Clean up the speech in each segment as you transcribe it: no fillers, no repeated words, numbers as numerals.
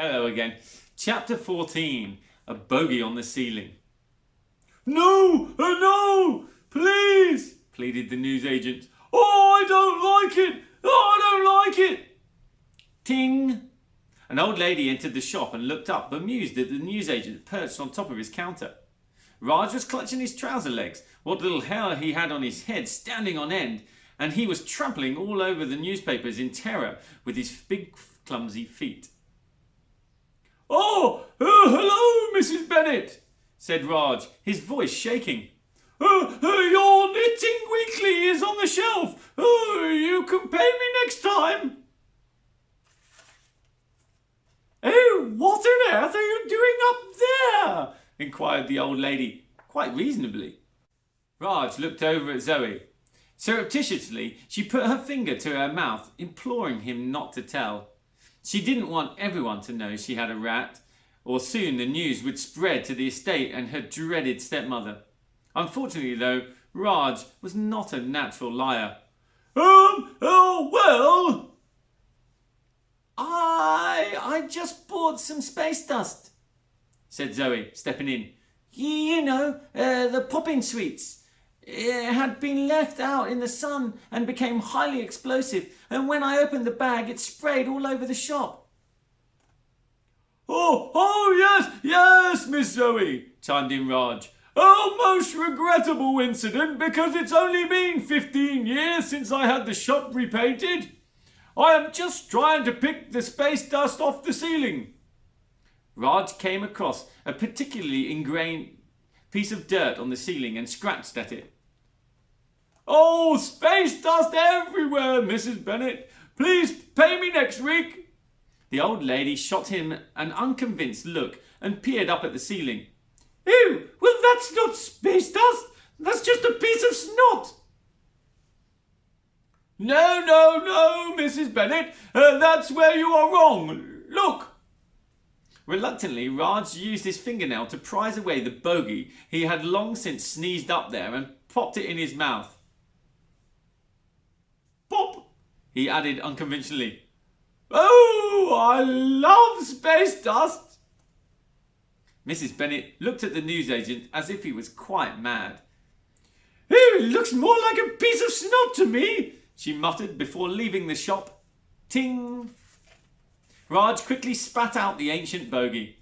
Hello again. Chapter 14. A Bogie on the Ceiling. No! No! Please! Pleaded the newsagent. Oh, I don't like it! Oh, I don't like it! Ting! An old lady entered the shop and looked up, bemused at the newsagent perched on top of his counter. Raj was clutching his trouser legs, what little hair he had on his head standing on end, and he was trampling all over the newspapers in terror with his big clumsy feet. Oh, hello, Mrs. Bennet, said Raj, his voice shaking. Your Knitting Weekly is on the shelf. You can pay me next time. Oh, what on earth are you doing up there? Inquired the old lady, quite reasonably. Raj looked over at Zoe. Surreptitiously, she put her finger to her mouth, imploring him not to tell. She didn't want everyone to know she had a rat, or soon the news would spread to the estate and her dreaded stepmother. Unfortunately, though, Raj was not a natural liar. Well, I just bought some space dust, said Zoe, stepping in. You know, the popping sweets. It had been left out in the sun and became highly explosive, and when I opened the bag it sprayed all over the shop. Oh, yes, Miss Zoe, chimed in Raj. A most regrettable incident, because it's only been 15 years since I had the shop repainted. I am just trying to pick the space dust off the ceiling. Raj came across a particularly ingrained piece of dirt on the ceiling and scratched at it. Oh, space dust everywhere, Mrs. Bennet. Please pay me next week. The old lady shot him an unconvinced look and peered up at the ceiling. Oh, well, that's not space dust. That's just a piece of snot. No, Mrs. Bennet. That's where you are wrong. Look. Reluctantly, Raj used his fingernail to prise away the bogey he had long since sneezed up there and popped it in his mouth. Pop, he added unconventionally. Oh, I love space dust. Mrs. Bennet looked at the newsagent as if he was quite mad. Oh, it looks more like a piece of snot to me, she muttered before leaving the shop. Ting! Raj quickly spat out the ancient bogey.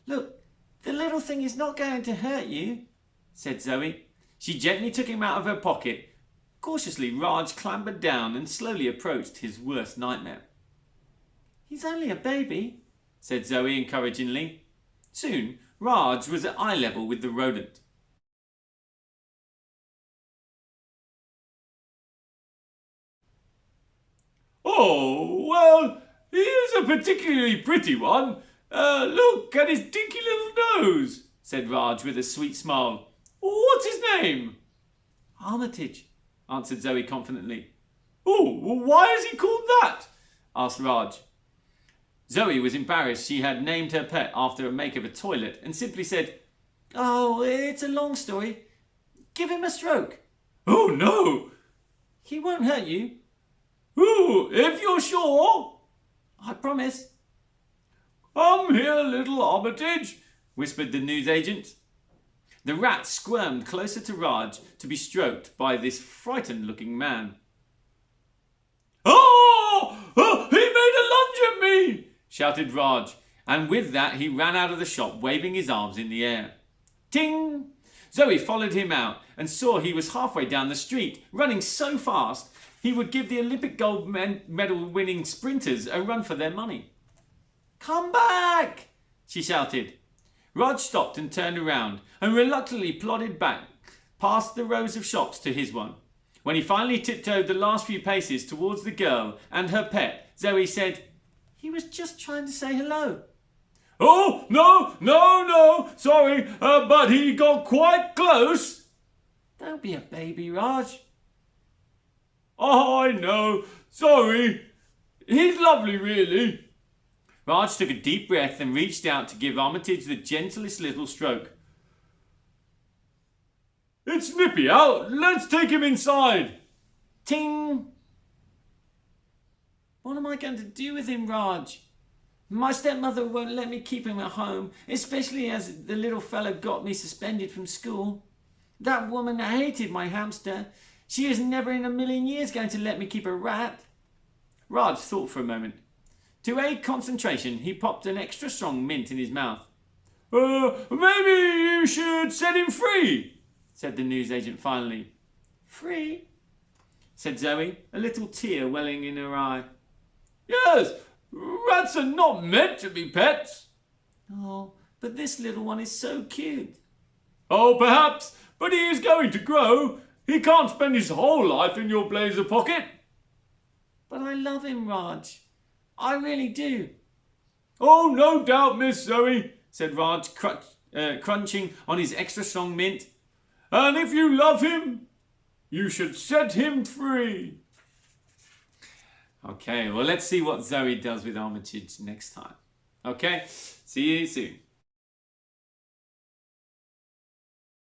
Look, the little thing is not going to hurt you, said Zoe. She gently took him out of her pocket. Cautiously, Raj clambered down and slowly approached his worst nightmare. He's only a baby, said Zoe encouragingly. Soon, Raj was at eye level with the rodent. Oh, well, he is a particularly pretty one. Look at his dinky little nose, said Raj with a sweet smile. What's his name? Armitage, answered Zoe confidently. Oh, well, why is he called that? Asked Raj. Zoe was embarrassed she had named her pet after a make of a toilet and simply said, Oh, it's a long story. Give him a stroke. Oh, no. He won't hurt you. Ooh, if you're sure. I promise. Come here, little Armitage, whispered the newsagent. The rat squirmed closer to Raj to be stroked by this frightened-looking man. Oh! He made a lunge at me! Shouted Raj, and with that he ran out of the shop waving his arms in the air. Ting! Zoe followed him out and saw he was halfway down the street, running so fast he would give the Olympic gold medal winning sprinters a run for their money. Come back! She shouted. Raj stopped and turned around and reluctantly plodded back past the rows of shops to his one. When he finally tiptoed the last few paces towards the girl and her pet, Zoe said, He was just trying to say hello. Oh, no, sorry, but he got quite close. Don't be a baby, Raj. Oh, I know, sorry. He's lovely, really. Raj took a deep breath and reached out to give Armitage the gentlest little stroke. It's nippy out. Let's take him inside. Ting! What am I going to do with him, Raj? My stepmother won't let me keep him at home, especially as the little fella got me suspended from school. That woman hated my hamster. She is never in a million years going to let me keep a rat." Raj thought for a moment. To aid concentration, he popped an extra strong mint in his mouth. Maybe you should set him free," said the newsagent finally. "Free?" said Zoe, a little tear welling in her eye. "Yes, rats are not meant to be pets." "Oh, but this little one is so cute." "Oh, perhaps, but he is going to grow. He can't spend his whole life in your blazer pocket." "But I love him, Raj. I really do." "Oh, no doubt, Miss Zoe," said Raj, crunching on his extra strong mint. "And if you love him, you should set him free." Okay, well, let's see what Zoe does with Armitage next time. Okay, see you soon.